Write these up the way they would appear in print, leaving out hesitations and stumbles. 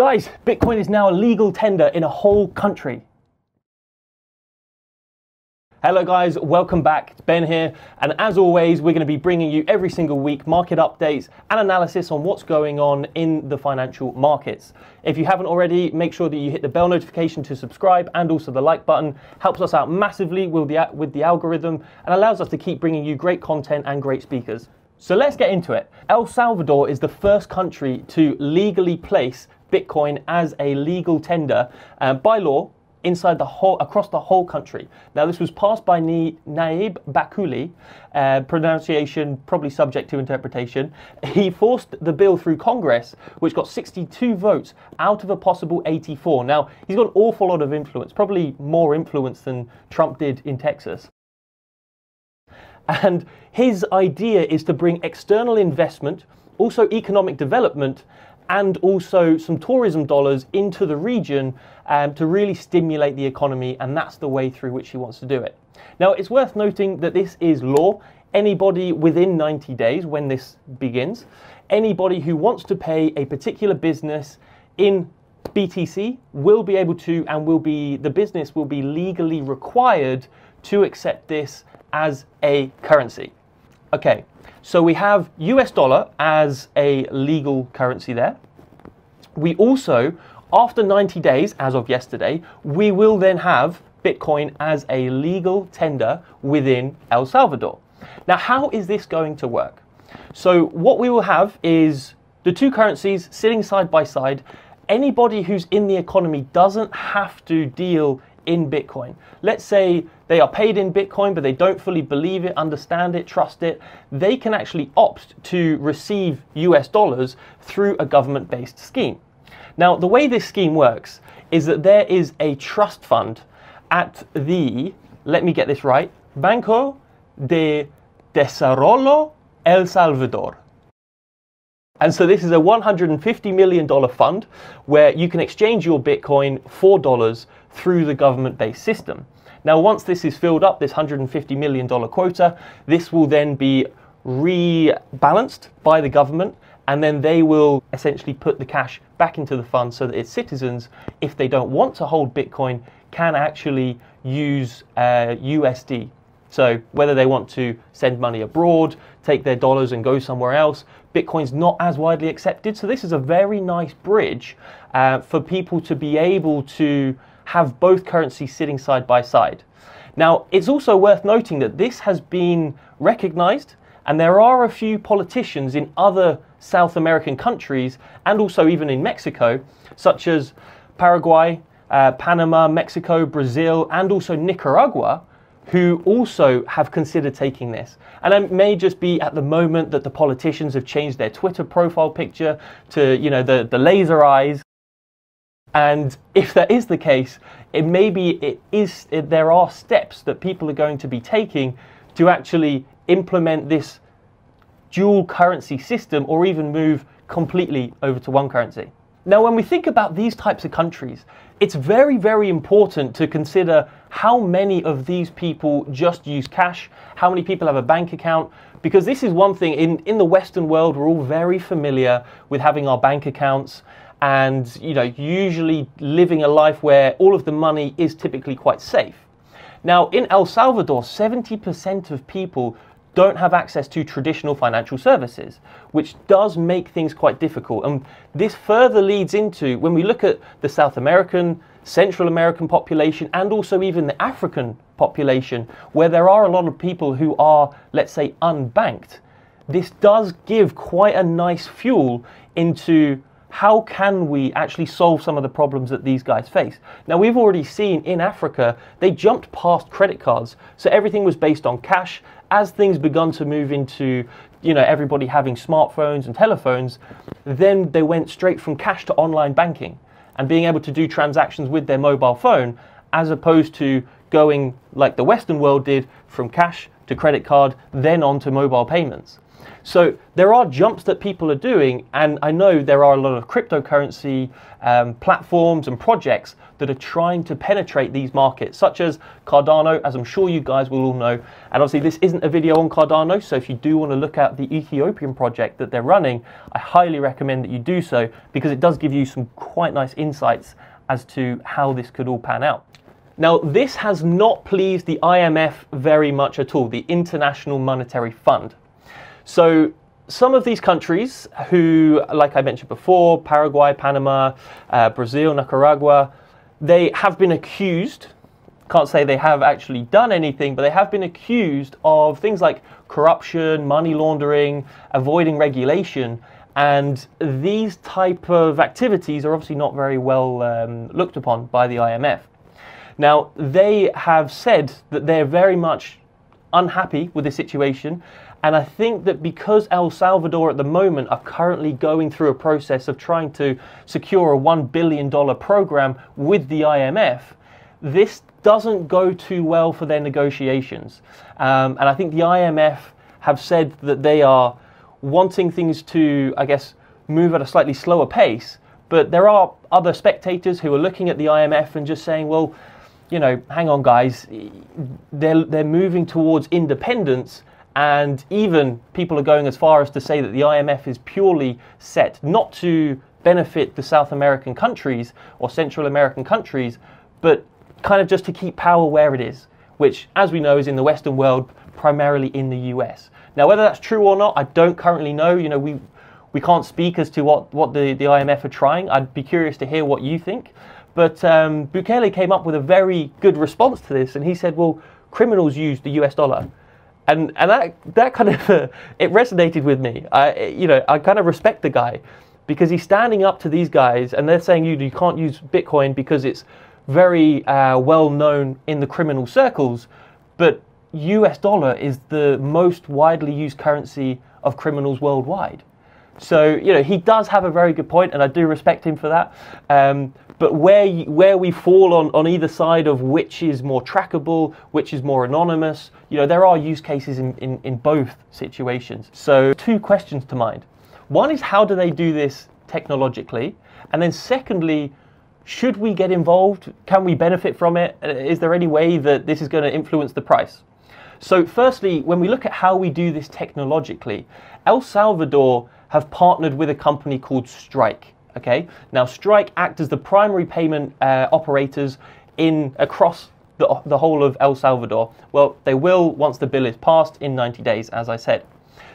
Guys, Bitcoin is now a legal tender in a whole country. Hello guys, welcome back. It's Ben here, and as always we're going to be bringing you every single week market updates and analysis on what's going on in the financial markets. If you haven't already, make sure that you hit the bell notification to subscribe and also the like button. Helps us out massively with the algorithm and allows us to keep bringing you great content and great speakers. So let's get into it. El Salvador is the first country to legally place Bitcoin as a legal tender by law across the whole country. Now this was passed by Naib Bakuli, pronunciation probably subject to interpretation. He forced the bill through Congress, which got 62 votes out of a possible 84. Now he's got an awful lot of influence, probably more influence than Trump did in Texas. And his idea is to bring external investment, also economic development, and also some tourism dollars into the region to really stimulate the economy, and that's the way through which he wants to do it. Now, it's worth noting that this is law. Anybody within 90 days when this begins, anybody who wants to pay a particular business in BTC will be able to, and the business will be legally required to accept this as a currency. Okay. So we have US dollar as a legal currency there. We also, after 90 days, as of yesterday, we will then have Bitcoin as a legal tender within El Salvador. Now, how is this going to work? So what we will have is the two currencies sitting side by side. Anybody who's in the economy doesn't have to deal in Bitcoin. Let's say they are paid in Bitcoin, but they don't fully believe it, understand it, trust it. They can actually opt to receive US dollars through a government-based scheme. Now, the way this scheme works is that there is a trust fund at the, let me get this right, Banco de Desarrollo El Salvador. And so this is a $150 million fund where you can exchange your Bitcoin for dollars through the government-based system. Now, once this is filled up, this $150 million quota, this will then be rebalanced by the government, and then they will essentially put the cash back into the fund so that its citizens, if they don't want to hold Bitcoin, can actually use USD. So whether they want to send money abroad, take their dollars and go somewhere else, Bitcoin's not as widely accepted. So this is a very nice bridge for people to be able to have both currencies sitting side by side. Now, it's also worth noting that this has been recognized, and there are a few politicians in other South American countries, and also even in Mexico, such as Paraguay, Panama, Mexico, Brazil, and also Nicaragua, who also have considered taking this. And it may just be at the moment that the politicians have changed their Twitter profile picture to, you know, the laser eyes. And if that is the case, there are steps that people are going to be taking to actually implement this dual currency system, or even move completely over to one currency. Now, when we think about these types of countries, it's very, very important to consider how many of these people just use cash, how many people have a bank account, because this is one thing, in the Western world, we're all very familiar with having our bank accounts and, you know, usually living a life where all of the money is typically quite safe. Now, in El Salvador, 70% of people don't have access to traditional financial services, which does make things quite difficult. And this further leads into, when we look at the South American, Central American population, and also even the African population, where there are a lot of people who are, let's say, unbanked, this does give quite a nice fuel into how can we actually solve some of the problems that these guys face. Now, we've already seen in Africa, they jumped past credit cards. So everything was based on cash. As things begun to move into, you know, everybody having smartphones and telephones, then they went straight from cash to online banking and being able to do transactions with their mobile phone, as opposed to going like the Western world did, from cash to credit card, then on to mobile payments. So there are jumps that people are doing, and I know there are a lot of cryptocurrency platforms and projects that are trying to penetrate these markets, such as Cardano, as I'm sure you guys will all know. And obviously this isn't a video on Cardano, so if you do want to look at the Ethiopian project that they're running, I highly recommend that you do so, because it does give you some quite nice insights as to how this could all pan out. Now, this has not pleased the IMF very much at all, the International Monetary Fund. So some of these countries who, like I mentioned before, Paraguay, Panama, Brazil, Nicaragua, they have been accused, can't say they have actually done anything, but they have been accused of things like corruption, money laundering, avoiding regulation. And these type of activities are obviously not very well looked upon by the IMF. Now, they have said that they're very much unhappy with the situation. And I think that because El Salvador at the moment are currently going through a process of trying to secure a $1 billion program with the IMF, this doesn't go too well for their negotiations. And I think the IMF have said that they are wanting things to, I guess, move at a slightly slower pace. But there are other spectators who are looking at the IMF and just saying, well, you know, hang on, guys, they're moving towards independence. And even people are going as far as to say that the IMF is purely set not to benefit the South American countries or Central American countries, but kind of just to keep power where it is, which, as we know, is in the Western world, primarily in the US. Now, whether that's true or not, I don't currently know. You know, we can't speak as to what the IMF are trying. I'd be curious to hear what you think. But Bukele came up with a very good response to this, and he said, well, criminals use the US dollar. And that kind of, it resonated with me. I kind of respect the guy, because he's standing up to these guys, and they're saying you can't use Bitcoin because it's very well known in the criminal circles, but US dollar is the most widely used currency of criminals worldwide. So, you know, he does have a very good point, and I do respect him for that. But where we fall on either side of which is more trackable, which is more anonymous, you know, there are use cases in both situations. So 2 questions to mind. One is, how do they do this technologically? And then secondly, should we get involved? Can we benefit from it? Is there any way that this is going to influence the price? So firstly, when we look at how we do this technologically, El Salvador have partnered with a company called Strike. Okay, now Strike act as the primary payment operators across the whole of El Salvador. Well, they will once the bill is passed in 90 days, as I said.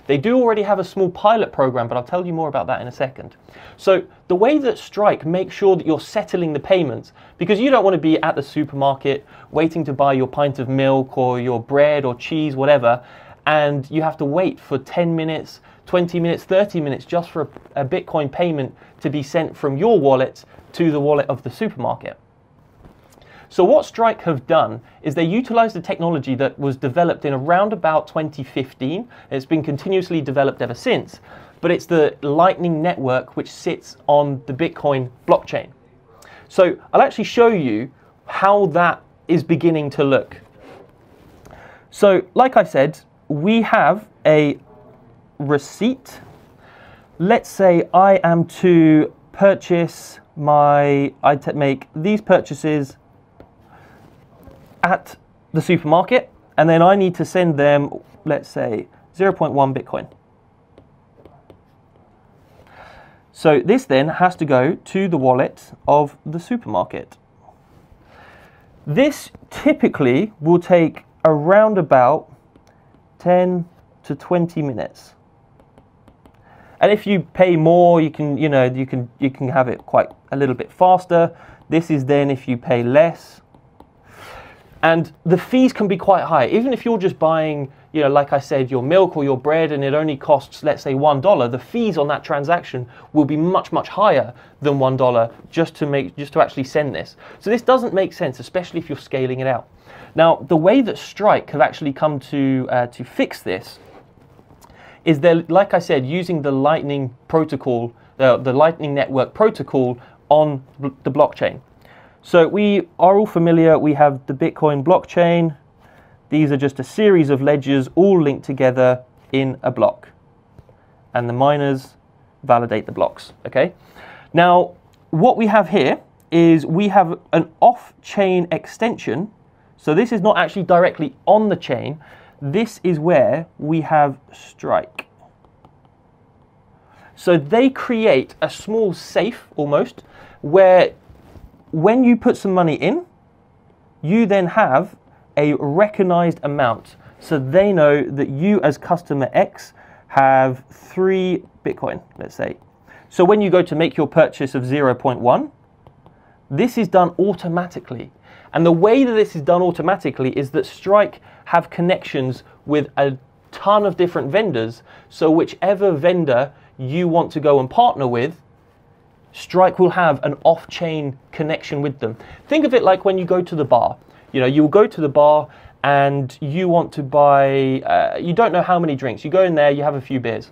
They do already have a small pilot program, but I'll tell you more about that in a second. So the way that Strike makes sure that you're settling the payments, because you don't want to be at the supermarket waiting to buy your pint of milk or your bread or cheese, whatever, and you have to wait for 10 minutes, 20 minutes, 30 minutes just for a Bitcoin payment to be sent from your wallet to the wallet of the supermarket. So what Strike have done is they utilize the technology that was developed in around about 2015. It's been continuously developed ever since, but it's the Lightning Network which sits on the Bitcoin blockchain. So I'll actually show you how that is beginning to look. So like I said, we have a receipt. Let's say I am to purchase make these purchases at the supermarket, and then I need to send them, let's say, 0.1 Bitcoin. So this then has to go to the wallet of the supermarket. This typically will take around about 10 to 20 minutes. And if you pay more, you can have it quite a little bit faster. This is then if you pay less. And the fees can be quite high. Even if you're just buying, you know, like I said, your milk or your bread, and it only costs, let's say, $1, the fees on that transaction will be much, much higher than $1 just to actually send this. So this doesn't make sense, especially if you're scaling it out. Now, the way that Strike have actually come to fix this is they're, like I said, using the Lightning protocol, the Lightning Network protocol on the blockchain. So we are all familiar, we have the Bitcoin blockchain. These are just a series of ledgers all linked together in a block. and the miners validate the blocks, okay? Now, what we have here is we have an off-chain extension. So this is not actually directly on the chain. This is where we have Strike. So they create a small safe, almost, where when you put some money in, you then have a recognized amount. So they know that you as customer X have 3 Bitcoin, let's say. So when you go to make your purchase of 0.1, this is done automatically. And the way that this is done automatically is that Strike have connections with a ton of different vendors. So whichever vendor you want to go and partner with, Strike will have an off-chain connection with them. Think of it like when you go to the bar. You know, you'll go to the bar and you want to buy, you don't know how many drinks. You go in there, you have a few beers.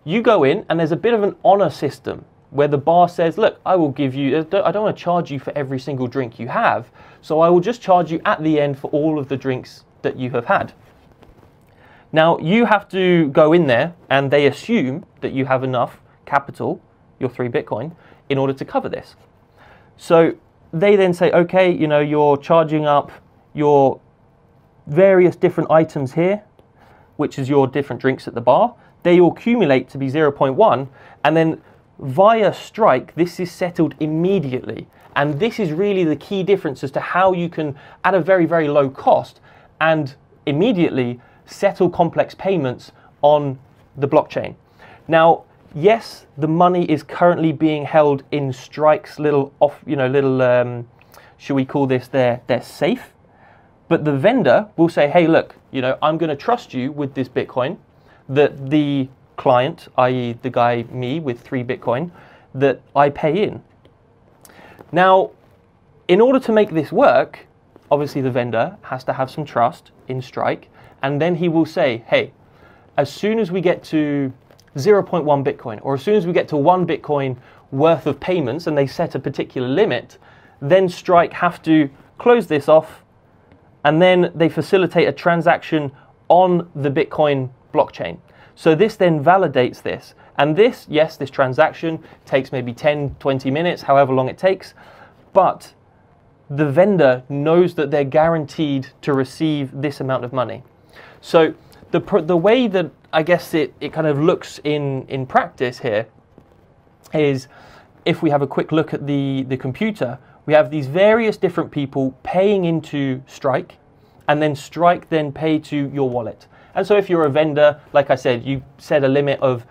You go in and there's a bit of an honor system where the bar says, look, I will give you, I don't want to charge you for every single drink you have, so I will just charge you at the end for all of the drinks that you have had. Now, you have to go in there and they assume that you have enough capital, your 3 Bitcoin, in order to cover this. So they then say, okay, you know, you're charging up your various different items here, which is your different drinks at the bar. They all accumulate to be 0.1, and then via Strike, this is settled immediately. And this is really the key difference as to how you can, at a very, very low cost, and immediately settle complex payments on the blockchain. Now, yes, the money is currently being held in Strike's little should we call this their safe? But the vendor will say, hey, look, you know, I'm going to trust you with this Bitcoin, that the client, i.e. the guy, me, with 3 Bitcoin, that I pay in. Now, in order to make this work, obviously the vendor has to have some trust in Strike, and then he will say, hey, as soon as we get to 0.1 Bitcoin, or as soon as we get to 1 Bitcoin worth of payments, and they set a particular limit, then Strike have to close this off, and then they facilitate a transaction on the Bitcoin blockchain. So this then validates this. And this, yes, this transaction takes maybe 10, 20 minutes, however long it takes, but the vendor knows that they're guaranteed to receive this amount of money. So the way that I guess it kind of looks in practice here is, if we have a quick look at the computer, we have these various different people paying into Strike, and then Strike then pay to your wallet. And so if you're a vendor, like I said, you set a limit of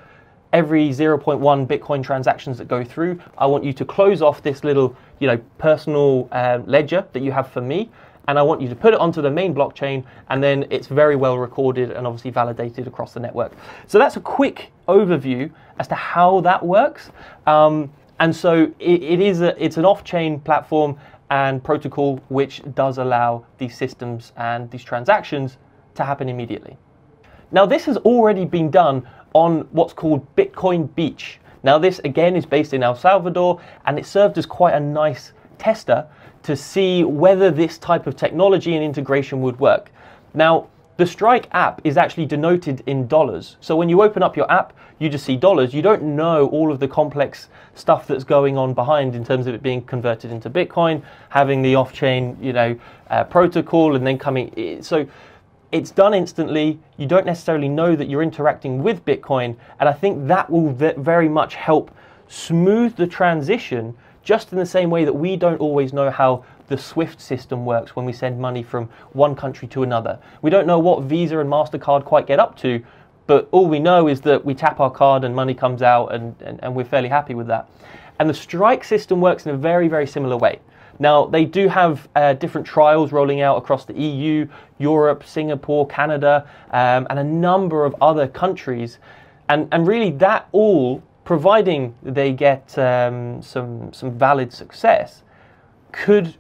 every 0.1 Bitcoin transactions that go through, I want you to close off this little, you know, personal ledger that you have for me, and I want you to put it onto the main blockchain, and then it's very well recorded and obviously validated across the network. So that's a quick overview as to how that works. And so it's an off-chain platform and protocol which does allow these systems and these transactions to happen immediately. Now, this has already been done on what's called Bitcoin Beach. Now, this again is based in El Salvador, and it served as quite a nice tester to see whether this type of technology and integration would work. Now, the Strike app is actually denoted in dollars. So when you open up your app, you just see dollars. You don't know all of the complex stuff that's going on behind in terms of it being converted into Bitcoin, having the off-chain, you know, protocol, and then coming. So it's done instantly. You don't necessarily know that you're interacting with Bitcoin, and I think that will very much help smooth the transition, just in the same way that we don't always know how the SWIFT system works when we send money from one country to another. We don't know what Visa and MasterCard quite get up to, but all we know is that we tap our card and money comes out, and we're fairly happy with that. And the Strike system works in a very, very similar way. Now, they do have different trials rolling out across the EU, Europe, Singapore, Canada, and a number of other countries. And really that all, providing they get some valid success, could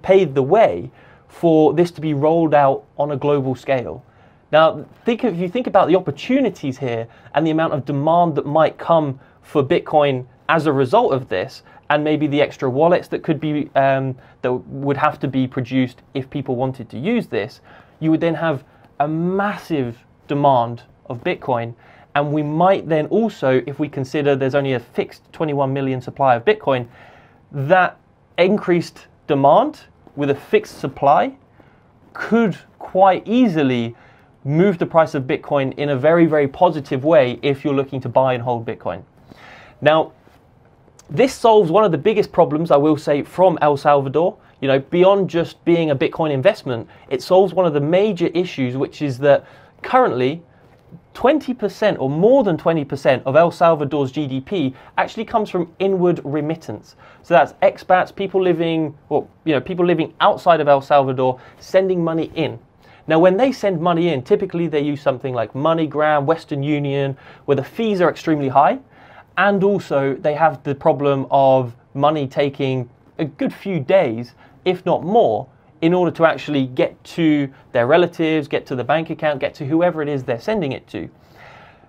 pave the way for this to be rolled out on a global scale. Now, if you think about the opportunities here and the amount of demand that might come for Bitcoin as a result of this, and maybe the extra wallets that could be that would have to be produced if people wanted to use this, you would then have a massive demand of Bitcoin. And we might then also, if we consider there's only a fixed 21 million supply of Bitcoin, that increased demand with a fixed supply could quite easily move the price of Bitcoin in a very, very positive way if you're looking to buy and hold Bitcoin. Now, this solves one of the biggest problems, I will say, from El Salvador. You know, beyond just being a Bitcoin investment, it solves one of the major issues, which is that currently 20% or more than 20% of El Salvador's GDP actually comes from inward remittance. So that's expats, people living, or people living outside of El Salvador sending money in. Now, when they send money in, typically they use something like MoneyGram, Western Union, where the fees are extremely high, and also they have the problem of money taking a good few days, if not more, in order to actually get to their relatives, get to the bank account, get to whoever it is they're sending it to.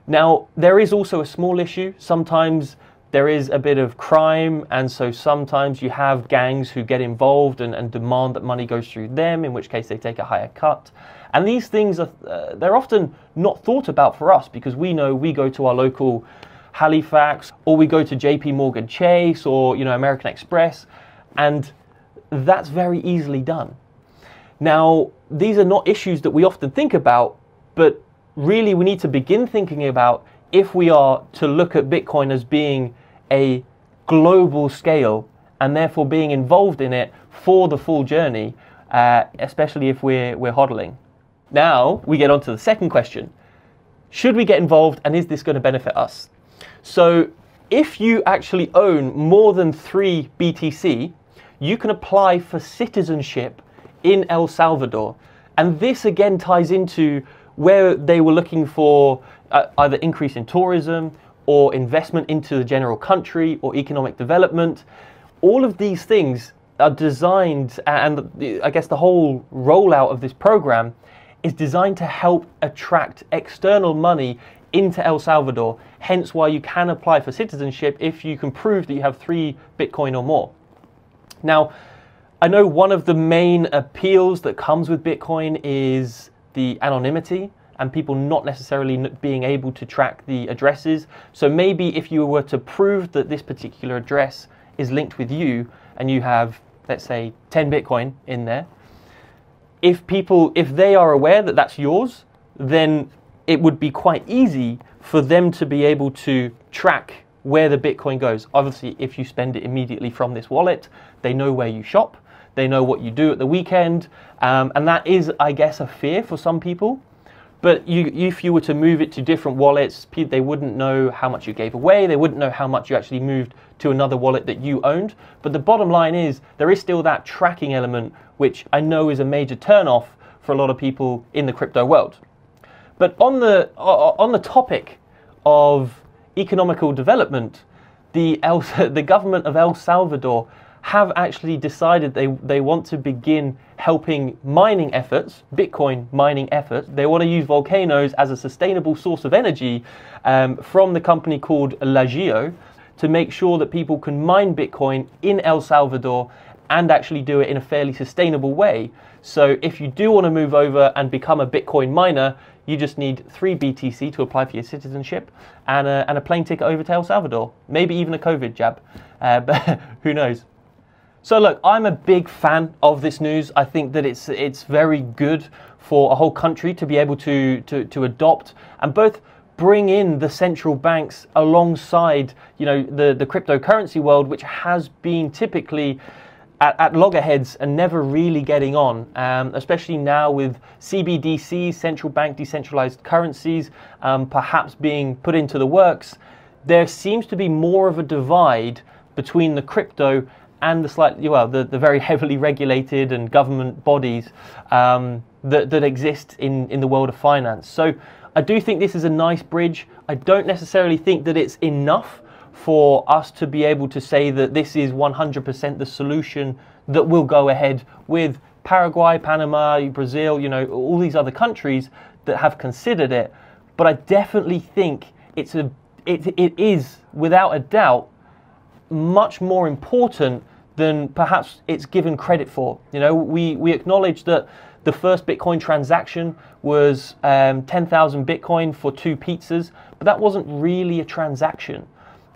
Now, there is also a small issue. Sometimes there is a bit of crime, and so sometimes you have gangs who get involved and demand that money goes through them, in which case they take a higher cut. And these things are they're often not thought about for us, because we know we go to our local Halifax, or we go to JP Morgan Chase, or American Express, and that's very easily done. Now, these are not issues that we often think about, but really we need to begin thinking about if we are to look at Bitcoin as being a global scale and therefore being involved in it for the full journey, especially if we're hodling. Now we get on to the second question. Should we get involved, and is this going to benefit us? So if you actually own more than 3 BTC, you can apply for citizenship in El Salvador. And this again ties into where they were looking for either increase in tourism or investment into the general country or economic development. All of these things are designed, and I guess the whole rollout of this program is designed to help attract external money into El Salvador, hence why you can apply for citizenship if you can prove that you have 3 Bitcoin or more. Now, I know one of the main appeals that comes with Bitcoin is the anonymity and people not necessarily being able to track the addresses. So maybe if you were to prove that this particular address is linked with you and you have, let's say, 10 Bitcoin in there, if they are aware that that's yours, then it would be quite easy for them to be able to track where the Bitcoin goes. Obviously, if you spend it immediately from this wallet, they know where you shop, they know what you do at the weekend, and that is, I guess, a fear for some people. But if you were to move it to different wallets, they wouldn't know how much you gave away, they wouldn't know how much you actually moved to another wallet that you owned. But the bottom line is, there is still that tracking element, which I know is a major turnoff for a lot of people in the crypto world. But on the topic of economical development, the government of El Salvador have actually decided they want to begin helping mining efforts, Bitcoin mining efforts. They want to use volcanoes as a sustainable source of energy from the company called Lagio, to make sure that people can mine Bitcoin in El Salvador and actually do it in a fairly sustainable way. So if you do want to move over and become a Bitcoin miner, you just need 3 BTC to apply for your citizenship and a plane ticket over to El Salvador. Maybe even a COVID jab, but who knows? So look, I'm a big fan of this news. I think that it's very good for a whole country to be able to adopt and both bring in the central banks alongside, the cryptocurrency world, which has been typically at loggerheads and never really getting on, especially now with CBDCs, central bank decentralized currencies, perhaps being put into the works. There seems to be more of a divide between the crypto and the very heavily regulated and government bodies that exist in the world of finance. So I do think this is a nice bridge. I don't necessarily think that it's enough for us to be able to say that this is 100% the solution that will go ahead with Paraguay, Panama, Brazil, all these other countries that have considered it. But I definitely think it is, without a doubt, much more important than perhaps it's given credit for. We acknowledge that The first Bitcoin transaction was 10,000 Bitcoin for 2 pizzas, but that wasn't really a transaction.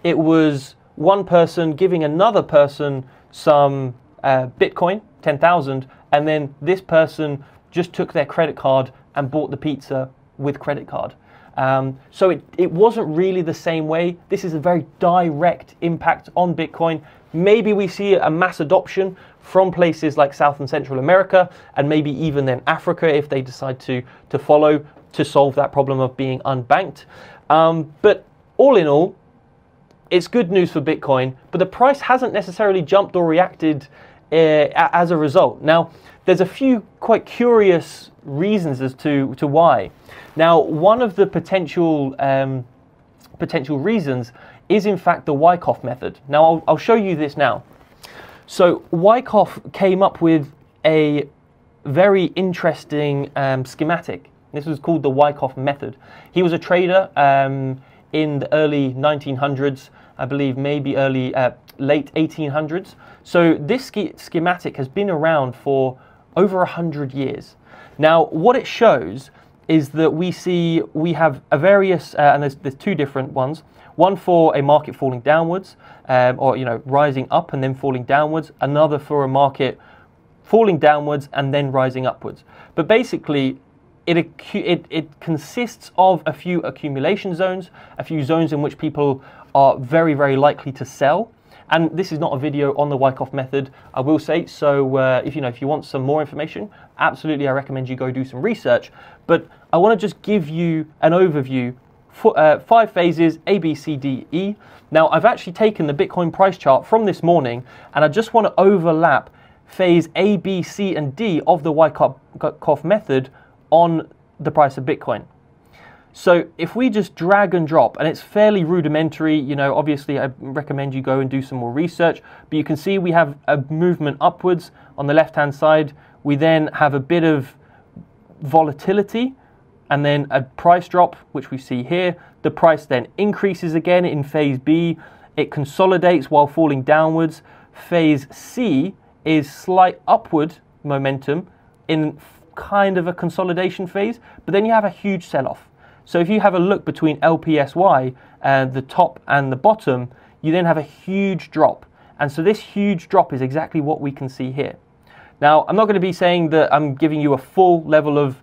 It was one person giving another person some Bitcoin, 10,000, and then this person just took their credit card and bought the pizza with credit card. So it wasn't really the same way. This is a very direct impact on Bitcoin. Maybe we see a mass adoption from places like South and Central America, and maybe even then Africa if they decide to follow to solve that problem of being unbanked. But all in all, it's good news for Bitcoin, but the price hasn't necessarily jumped or reacted as a result. Now, there's a few quite curious reasons as to why. Now, one of the potential reasons is in fact the Wyckoff method. Now, I'll show you this now. So Wyckoff came up with a very interesting schematic. This was called the Wyckoff Method. He was a trader in the early 1900s, I believe maybe late 1800s. So this schematic has been around for over 100 years. Now, what it shows is that we have a various, and there's 2 different ones. One for a market falling downwards, or rising up and then falling downwards. Another for a market falling downwards and then rising upwards. But basically, it consists of a few accumulation zones, a few zones in which people are very, very likely to sell. And this is not a video on the Wyckoff method, I will say. So if you want some more information, absolutely I recommend you go do some research. But I want to just give you an overview for 5 phases, A, B, C, D, E. Now, I've actually taken the Bitcoin price chart from this morning, and I just want to overlap phase A, B, C, and D of the Wyckoff method on the price of Bitcoin. So if we just drag and drop, and it's fairly rudimentary, obviously I recommend you go and do some more research, but you can see we have a movement upwards on the left-hand side. We then have a bit of volatility, and then a price drop, which we see here. The price then increases again in phase B. It consolidates while falling downwards. Phase C is slight upward momentum in kind of a consolidation phase, but then you have a huge sell-off. So if you have a look between LPSY, the top and the bottom, you then have a huge drop. And so this huge drop is exactly what we can see here. Now, I'm not going to be saying that I'm giving you a full level of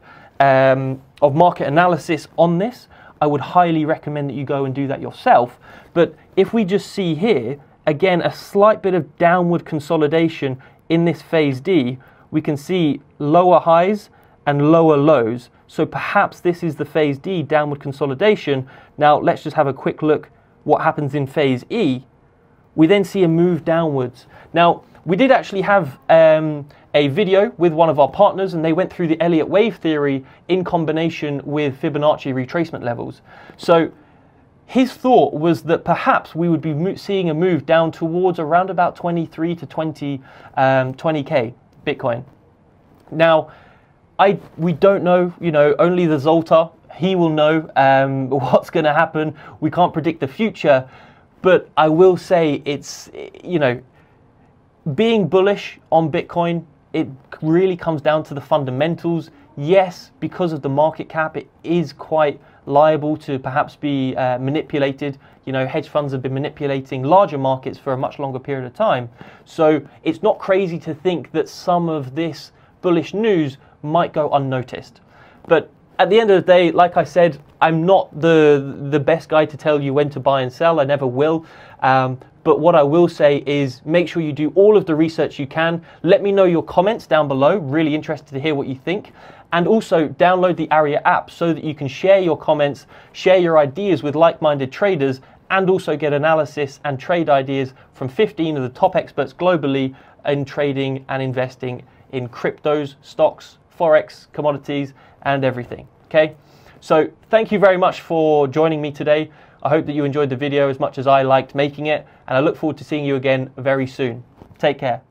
market analysis on this. I would highly recommend that you go and do that yourself. But if we just see here, again, a slight bit of downward consolidation in this phase D, we can see lower highs and lower lows. So perhaps this is the phase D, downward consolidation. Now let's just have a quick look what happens in phase E. We then see a move downwards. Now, we did actually have a video with one of our partners, and they went through the Elliott wave theory in combination with Fibonacci retracement levels. So his thought was that perhaps we would be seeing a move down towards around about 23 to 20K Bitcoin. Now, we don't know, only the Zoltar, he will know what's going to happen. We can't predict the future, but I will say it's, being bullish on Bitcoin, it really comes down to the fundamentals. Yes, because of the market cap, it is quite liable to perhaps be manipulated. Hedge funds have been manipulating larger markets for a much longer period of time. So it's not crazy to think that some of this bullish news might go unnoticed. But at the end of the day, like I said, I'm not the best guy to tell you when to buy and sell. I never will. But what I will say is make sure you do all of the research you can. Let me know your comments down below. Really interested to hear what you think. And also download the ARYA app so that you can share your comments, share your ideas with like-minded traders, and also get analysis and trade ideas from 15 of the top experts globally in trading and investing in cryptos, stocks, Forex, commodities, and everything. Okay? So thank you very much for joining me today. I hope that you enjoyed the video as much as I liked making it, and I look forward to seeing you again very soon. Take care.